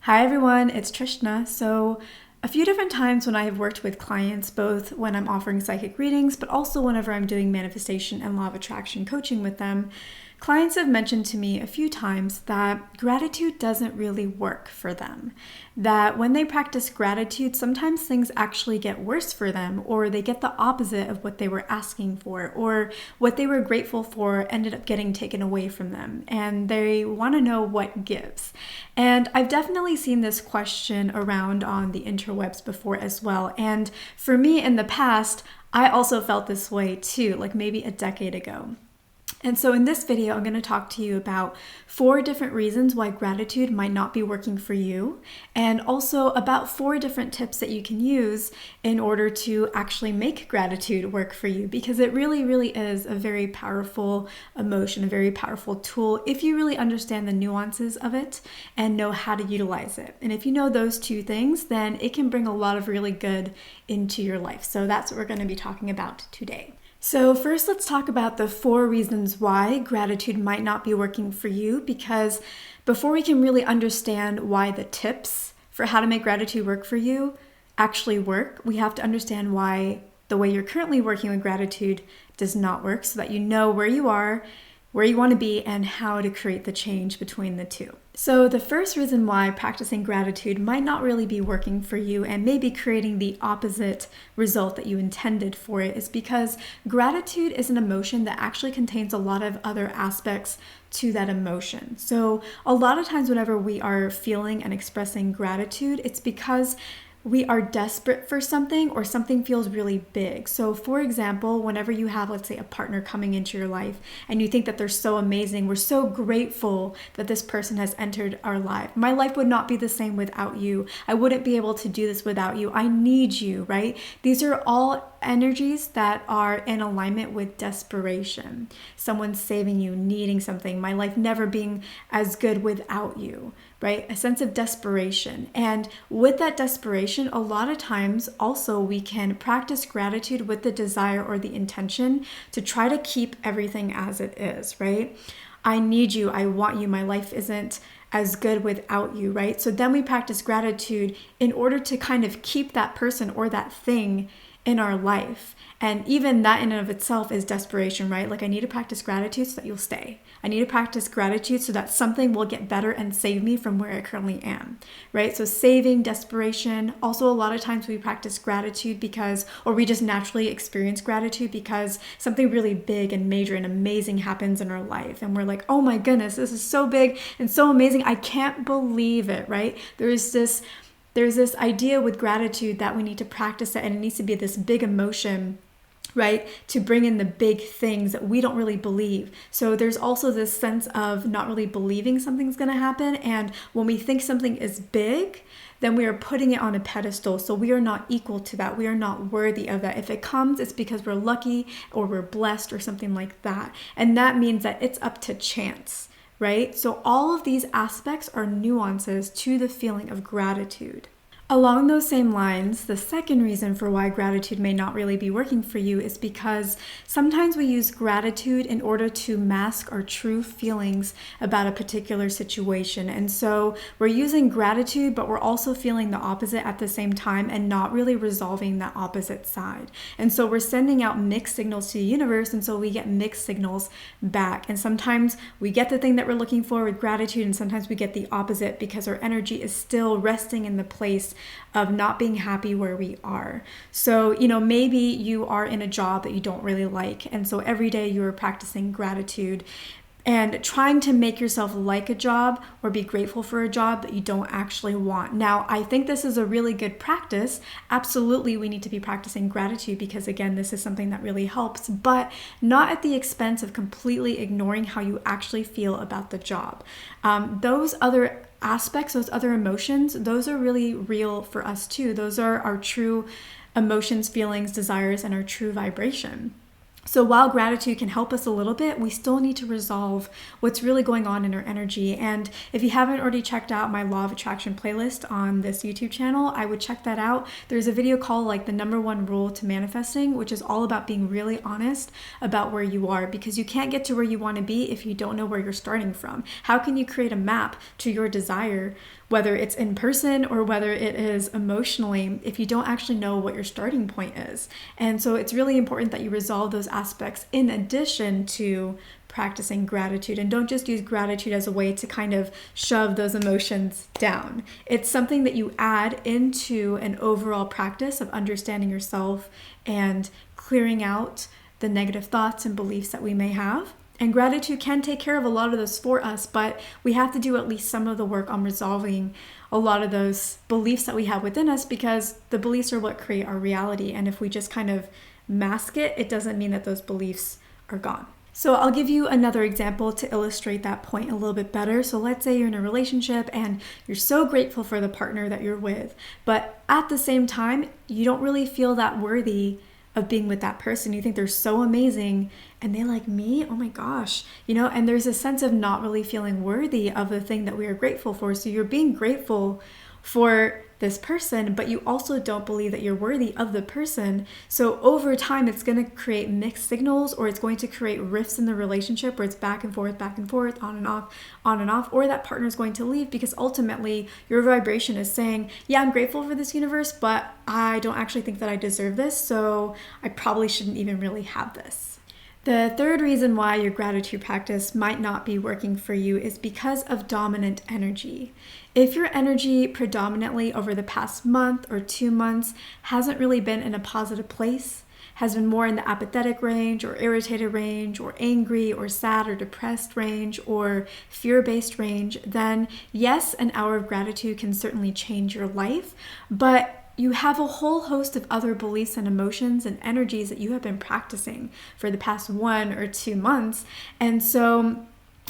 Hi everyone, it's Trishna. So a few different times when I have worked with clients, both when I'm offering psychic readings, but also whenever I'm doing manifestation and law of attraction coaching with them, clients have mentioned to me a few times that gratitude doesn't really work for them. That when they practice gratitude, sometimes things actually get worse for them, or they get the opposite of what they were asking for, or what they were grateful for ended up getting taken away from them. And they want to know what gives. And I've definitely seen this question around on the interwebs before as well. And for me in the past, I also felt this way too, like maybe a decade ago. And so in this video, I'm going to talk to you about 4 different reasons why gratitude might not be working for you, and also about 4 different tips that you can use in order to actually make gratitude work for you, because it really, really is a very powerful emotion, a very powerful tool if you really understand the nuances of it and know how to utilize it. And if you know those 2 things, then it can bring a lot of really good into your life. So that's what we're going to be talking about today. So first, let's talk about the 4 reasons why gratitude might not be working for you, because before we can really understand why the tips for how to make gratitude work for you actually work, we have to understand why the way you're currently working with gratitude does not work, so that you know where you are, where you want to be, and how to create the change between the 2. So the first reason why practicing gratitude might not really be working for you and maybe creating the opposite result that you intended for it is because gratitude is an emotion that actually contains a lot of other aspects to that emotion. So a lot of times whenever we are feeling and expressing gratitude, it's because we are desperate for something or something feels really big. So for example, whenever you have, let's say, a partner coming into your life and you think that they're so amazing, we're so grateful that this person has entered our life. My life would not be the same without you. I wouldn't be able to do this without you. I need you, right? These are all energies that are in alignment with desperation. Someone saving you, needing something, my life never being as good without you, right? A sense of desperation. And with that desperation, a lot of times also we can practice gratitude with the desire or the intention to try to keep everything as it is, right? I need you, I want you, my life isn't as good without you, right? So then we practice gratitude in order to kind of keep that person or that thing in our life. And even that in and of itself is desperation, right? Like, I need to practice gratitude so that you'll stay. I need to practice gratitude so that something will get better and save me from where I currently am, right? So saving, desperation. Also, a lot of times we practice gratitude because, or we just naturally experience gratitude because something really big and major and amazing happens in our life. And we're like, oh my goodness, this is so big and so amazing. I can't believe it, right? There's this idea with gratitude that we need to practice it, and it needs to be this big emotion, right, to bring in the big things that we don't really believe. So there's also this sense of not really believing something's going to happen. And when we think something is big, then we are putting it on a pedestal. So we are not equal to that. We are not worthy of that. If it comes, it's because we're lucky or we're blessed or something like that. And that means that it's up to chance, right? So all of these aspects are nuances to the feeling of gratitude. Along those same lines, the second reason for why gratitude may not really be working for you is because sometimes we use gratitude in order to mask our true feelings about a particular situation. And so we're using gratitude, but we're also feeling the opposite at the same time and not really resolving that opposite side. And so we're sending out mixed signals to the universe, and so we get mixed signals back. And sometimes we get the thing that we're looking for with gratitude, and sometimes we get the opposite because our energy is still resting in the place of not being happy where we are. So, maybe you are in a job that you don't really like. And so every day you are practicing gratitude and trying to make yourself like a job or be grateful for a job that you don't actually want. Now, I think this is a really good practice. Absolutely, we need to be practicing gratitude because, again, this is something that really helps, but not at the expense of completely ignoring how you actually feel about the job. Those other aspects, those other emotions, those are really real for us too. Those are our true emotions, feelings, desires, and our true vibration. So while gratitude can help us a little bit, we still need to resolve what's really going on in our energy. And if you haven't already checked out my Law of Attraction playlist on this YouTube channel, I would check that out. There's a video called like the #1 rule to manifesting, which is all about being really honest about where you are, because you can't get to where you want to be if you don't know where you're starting from. How can you create a map to your desire whether it's in person or whether it is emotionally, if you don't actually know what your starting point is. And so it's really important that you resolve those aspects in addition to practicing gratitude, and don't just use gratitude as a way to kind of shove those emotions down. It's something that you add into an overall practice of understanding yourself and clearing out the negative thoughts and beliefs that we may have. And gratitude can take care of a lot of those for us, but we have to do at least some of the work on resolving a lot of those beliefs that we have within us, because the beliefs are what create our reality. And if we just kind of mask it, it doesn't mean that those beliefs are gone. So I'll give you another example to illustrate that point a little bit better. So let's say you're in a relationship and you're so grateful for the partner that you're with, but at the same time, you don't really feel that worthy of being with that person. You think they're so amazing and they like me, oh my gosh, and there's a sense of not really feeling worthy of the thing that we are grateful for. So you're being grateful for this person, but you also don't believe that you're worthy of the person. So over time, it's going to create mixed signals, or it's going to create rifts in the relationship where it's back and forth, on and off, or that partner is going to leave because ultimately your vibration is saying, yeah, I'm grateful for this universe, but I don't actually think that I deserve this, so I probably shouldn't even really have this. The third reason why your gratitude practice might not be working for you is because of dominant energy. If your energy predominantly over the past month or 2 months hasn't really been in a positive place, has been more in the apathetic range or irritated range or angry or sad or depressed range or fear-based range, then yes, an hour of gratitude can certainly change your life, but you have a whole host of other beliefs and emotions and energies that you have been practicing for the past 1 or 2 months. And so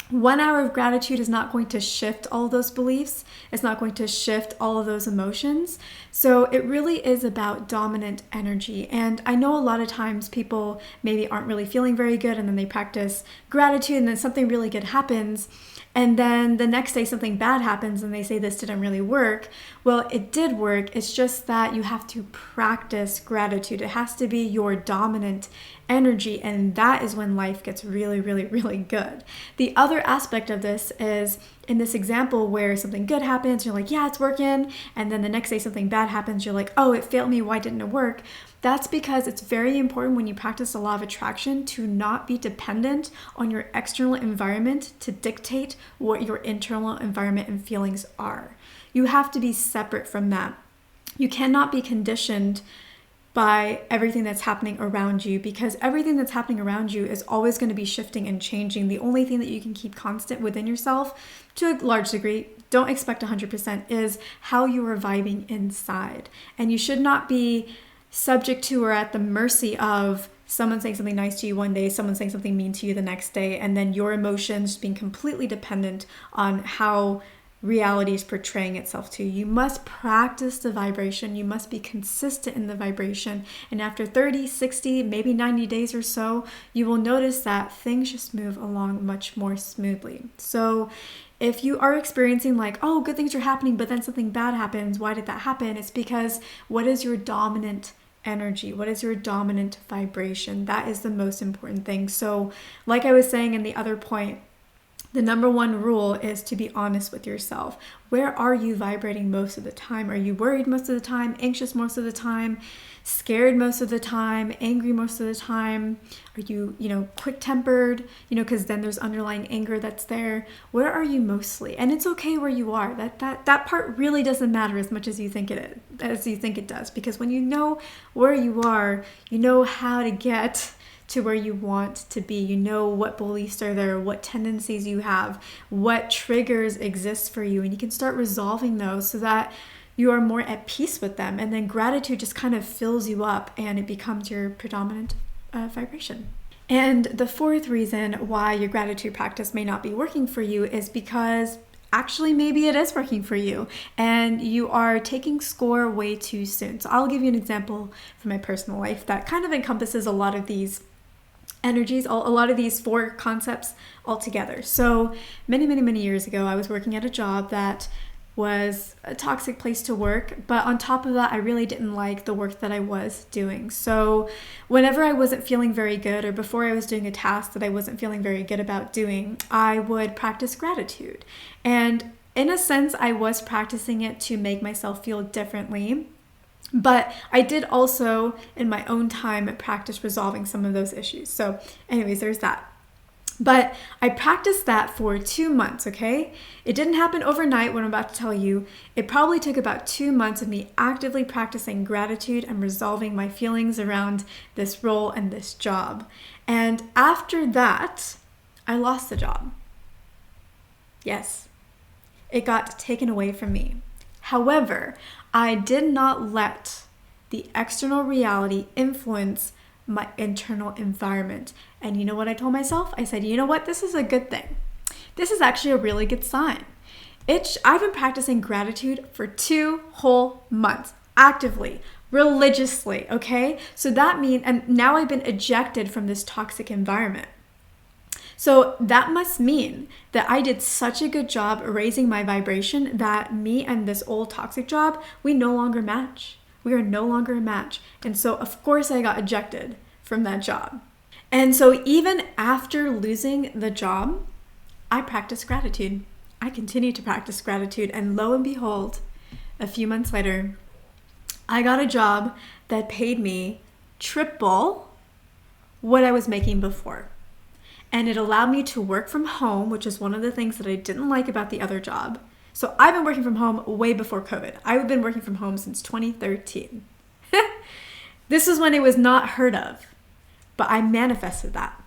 1 hour of gratitude is not going to shift all those beliefs. It's not going to shift all of those emotions. So it really is about dominant energy. And I know a lot of times people maybe aren't really feeling very good, and then they practice gratitude and then something really good happens. And then the next day something bad happens and they say this didn't really work. Well, it did work. It's just that you have to practice gratitude. It has to be your dominant energy, and that is when life gets really, really, really good. The other aspect of this is in this example where something good happens, you're like, yeah, it's working. And then the next day something bad happens, you're like, oh, it failed me. Why didn't it work? That's because it's very important when you practice the law of attraction to not be dependent on your external environment to dictate what your internal environment and feelings are. You have to be separate from that. You cannot be conditioned by everything that's happening around you, because everything that's happening around you is always going to be shifting and changing. The only thing that you can keep constant within yourself, to a large degree, don't expect 100%, is how you are vibing inside. And you should not be subject to or at the mercy of someone saying something nice to you one day, someone saying something mean to you the next day, and then your emotions being completely dependent on how reality is portraying itself to you. You must practice the vibration. You must be consistent in the vibration. And after 30, 60, maybe 90 days or so, you will notice that things just move along much more smoothly. So if you are experiencing like, oh, good things are happening, but then something bad happens, why did that happen? It's because what is your dominant energy? What is your dominant vibration? That is the most important thing. So like I was saying in the other point, the number one rule is to be honest with yourself. Where are you vibrating most of the time? Are you worried most of the time, anxious most of the time, scared most of the time, angry most of the time? Are you, quick-tempered, because then there's underlying anger that's there. Where are you mostly? And it's okay where you are. That part really doesn't matter as much as you think it does, because when you know where you are, you know how to get to where you want to be. You know what beliefs are there, what tendencies you have, what triggers exist for you, and you can start resolving those so that you are more at peace with them. And then gratitude just kind of fills you up and it becomes your predominant vibration. And the fourth reason why your gratitude practice may not be working for you is because actually maybe it is working for you and you are taking score way too soon. So I'll give you an example from my personal life that kind of encompasses a lot of these energies, a lot of these 4 concepts all together. So many years ago, I was working at a job that was a toxic place to work, but on top of that, I really didn't like the work that I was doing. So whenever I wasn't feeling very good, or before I was doing a task that I wasn't feeling very good about doing, I would practice gratitude. And in a sense, I was practicing it to make myself feel differently. But I did also, in my own time, practice resolving some of those issues. So anyways, there's that. But I practiced that for 2 months, okay? It didn't happen overnight, what I'm about to tell you. It probably took about 2 months of me actively practicing gratitude and resolving my feelings around this role and this job. And after that, I lost the job. Yes, it got taken away from me. However, I did not let the external reality influence my internal environment. And you know what I told myself? I said, you know what? This is a good thing. This is actually a really good sign. I've been practicing gratitude for 2 whole months, actively, religiously, okay? So that means, and now I've been ejected from this toxic environment. So that must mean that I did such a good job raising my vibration that me and this old toxic job, we no longer match. We are no longer a match. And so of course I got ejected from that job. And so even after losing the job, I practiced gratitude. I continued to practice gratitude. And lo and behold, a few months later, I got a job that paid me triple what I was making before. And it allowed me to work from home, which is one of the things that I didn't like about the other job. So I've been working from home way before COVID. I've been working from home since 2013. This is when it was not heard of, but I manifested that.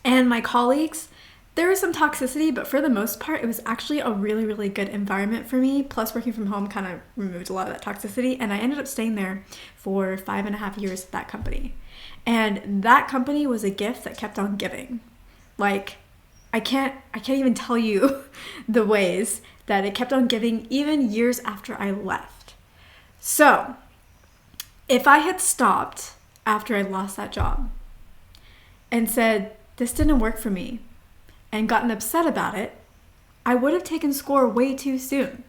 And my colleagues, there was some toxicity, but for the most part, it was actually a really, really good environment for me. Plus working from home kind of removed a lot of that toxicity. And I ended up staying there for 5.5 years at that company. And that company was a gift that kept on giving. Like, I can't even tell you the ways that it kept on giving even years after I left. So if I had stopped after I lost that job and said, this didn't work for me, and gotten upset about it, I would have taken score way too soon.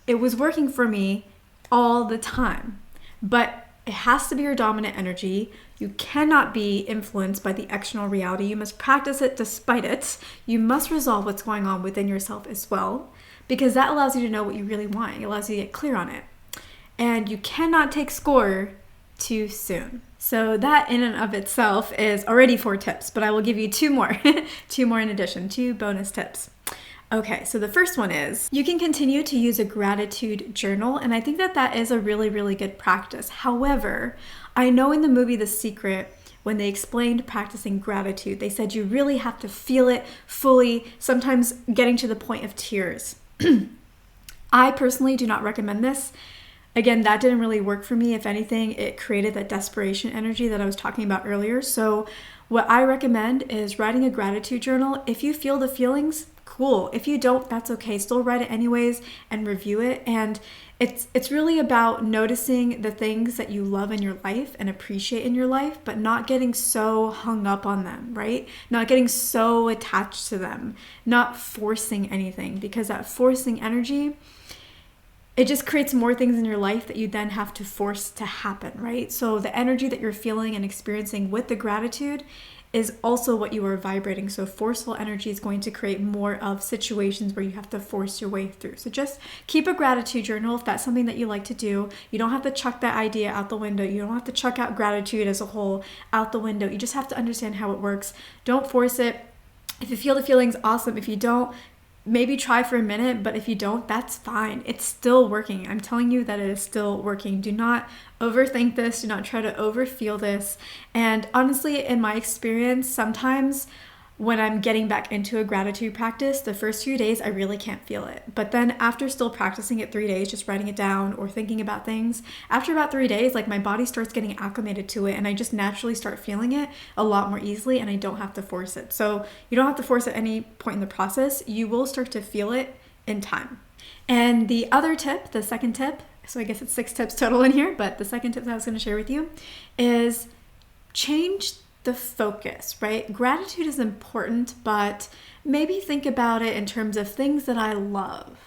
It was working for me all the time, but it has to be your dominant energy. You cannot be influenced by the external reality. You must practice it despite it. You must resolve what's going on within yourself as well, because that allows you to know what you really want. It allows you to get clear on it. And you cannot take score too soon. So that in and of itself is already 4 tips, but I will give you 2 more, 2 more in addition, 2 bonus tips. Okay, so the first one is you can continue to use a gratitude journal, and I think that that is a really, really good practice. However, I know in the movie The Secret, when they explained practicing gratitude, they said you really have to feel it fully, sometimes getting to the point of tears. I personally do not recommend this. Again, that didn't really work for me. If anything, it created that desperation energy that I was talking about earlier. So what I recommend is writing a gratitude journal. If you feel the feelings, cool. If you don't, that's okay. Still write it anyways and review it. And it's really about noticing the things that you love in your life and appreciate in your life, but not getting so hung up on them, right? Not getting so attached to them, not forcing anything, because that forcing energy, it just creates more things in your life that you then have to force to happen, right? So the energy that you're feeling and experiencing with the gratitude is also what you are vibrating. So forceful energy is going to create more of situations where you have to force your way through. So just keep a gratitude journal if that's something that you like to do. You don't have to chuck that idea out the window. You don't have to chuck out gratitude as a whole out the window. You just have to understand how it works. Don't force it. If you feel the feelings, awesome. If you don't, maybe try for a minute, but if you don't, that's fine. It's still working. I'm telling you that it is still working. Do not overthink this. Do not try to overfeel this. And honestly, in my experience, sometimes when I'm getting back into a gratitude practice, the first few days, I really can't feel it. But then after still practicing it 3 days, just writing it down or thinking about things, after about 3 days, like my body starts getting acclimated to it and I just naturally start feeling it a lot more easily and I don't have to force it. So you don't have to force at any point in the process. You will start to feel it in time. And the other tip, the second tip, so I guess it's 6 tips total in here, but the second tip that I was going to share with you is change the focus, right? Gratitude is important, but maybe think about it in terms of things that I love,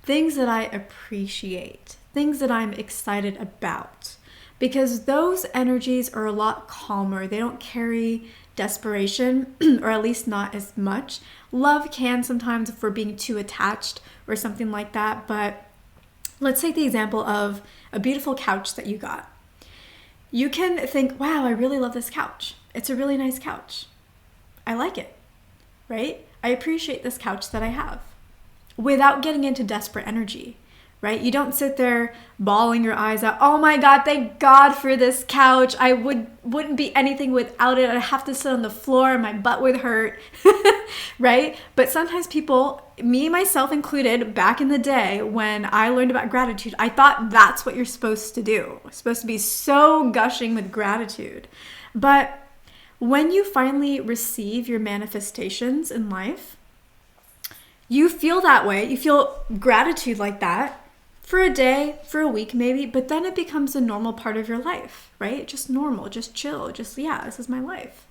things that I appreciate, things that I'm excited about, because those energies are a lot calmer. They don't carry desperation, or at least not as much. Love can sometimes if we're being too attached or something like that. But let's take the example of a beautiful couch that you got. You can think, wow, I really love this couch. It's a really nice couch. I like it, right? I appreciate this couch that I have, without getting into desperate energy, right? You don't sit there bawling your eyes out. Oh my God, thank God for this couch. I wouldn't be anything without it. I'd have to sit on the floor and my butt would hurt, right? But sometimes people, me, myself included, back in the day when I learned about gratitude, I thought that's what you're supposed to do. You're supposed to be so gushing with gratitude. But when you finally receive your manifestations in life, you feel that way. You feel gratitude like that for a day, for a week maybe, but then it becomes a normal part of your life, right? Just normal, just chill, just, yeah, this is my life.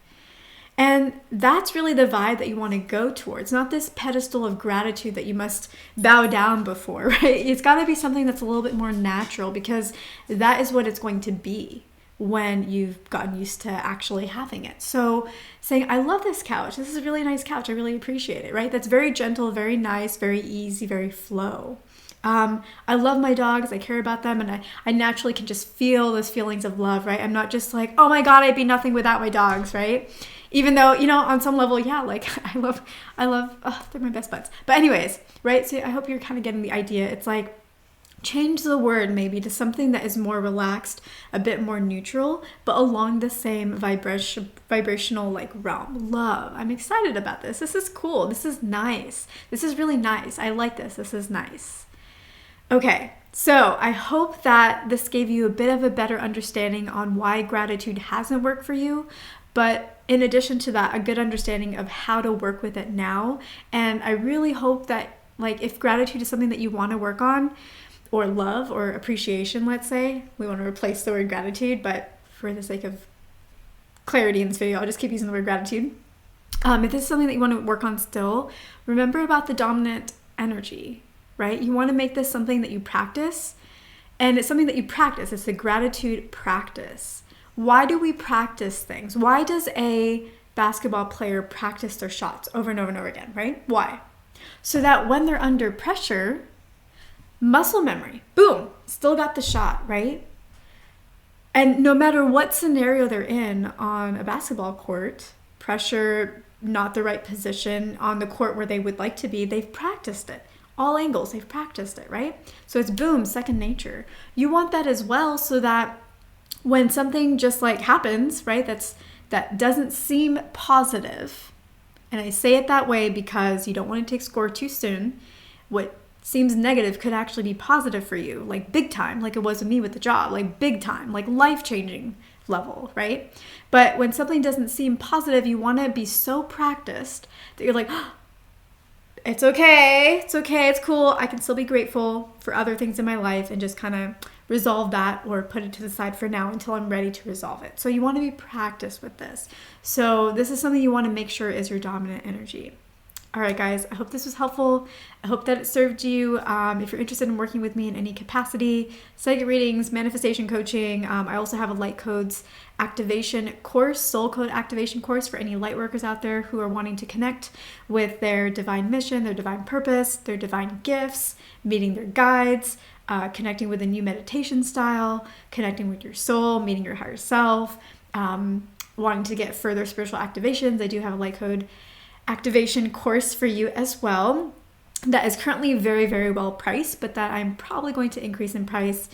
And that's really the vibe that you want to go towards, not this pedestal of gratitude that you must bow down before, right? It's got to be something that's a little bit more natural, because that is what it's going to be when you've gotten used to actually having it. So saying, I love this couch. This is a really nice couch. I really appreciate it, right? That's very gentle, very nice, very easy, very flow. I love my dogs. I care about them. And I naturally can just feel those feelings of love, right? I'm not just like, oh my God, I'd be nothing without my dogs, right? Even though, you know, on some level, yeah, like I love, oh, they're my best buds. But anyways, right? So I hope you're kind of getting the idea. It's like, change the word maybe to something that is more relaxed, a bit more neutral, but along the same vibrational like realm. Love. I'm excited about this. This is cool. This is nice. This is really nice. I like this. This is nice. Okay, so I hope that this gave you a bit of a better understanding on why gratitude hasn't worked for you. But in addition to that, a good understanding of how to work with it now. And I really hope that, like, if gratitude is something that you want to work on, or love or appreciation, let's say. We want to replace the word gratitude, but for the sake of clarity in this video, I'll just keep using the word gratitude. If this is something that you want to work on still, remember about the dominant energy, right? You want to make this something that you practice, and it's something that you practice. It's the gratitude practice. Why do we practice things? Why does a basketball player practice their shots over and over and over again, right? Why? So that when they're under pressure, muscle memory, boom, still got the shot, right? And no matter what scenario they're in on a basketball court, pressure, not the right position on the court where they would like to be, they've practiced it. All angles, they've practiced it, right? So it's boom, second nature. You want that as well, so that when something just like happens, right, that doesn't seem positive, and I say it that way because you don't want to take score too soon, what seems negative could actually be positive for you, like big time, like it was with me with the job, like big time, like life-changing level, right? But when something doesn't seem positive, you want to be so practiced that you're like, oh, it's okay, it's cool, I can still be grateful for other things in my life, and just kind of resolve that or put it to the side for now until I'm ready to resolve it. So you want to be practiced with this. So this is something you want to make sure is your dominant energy. All right, guys, I hope this was helpful. I hope that it served you. If you're interested in working with me in any capacity, psychic readings, manifestation coaching, I also have a light codes activation course, soul code activation course for any light workers out there who are wanting to connect with their divine mission, their divine purpose, their divine gifts, meeting their guides, connecting with a new meditation style, connecting with your soul, meeting your higher self, wanting to get further spiritual activations. I do have a light code activation course for you as well that is currently very, very well priced, but that I'm probably going to increase in price.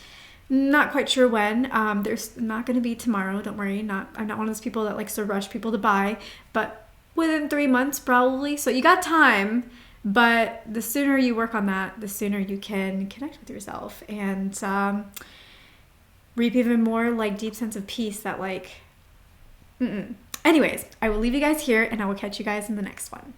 Not quite sure when. There's not going to be tomorrow, don't worry. I'm not one of those people that likes to rush people to buy, but within 3 months probably. So you got time, but the sooner you work on that, the sooner you can connect with yourself and reap even more like deep sense of peace that like, Anyways, I will leave you guys here, and I will catch you guys in the next one.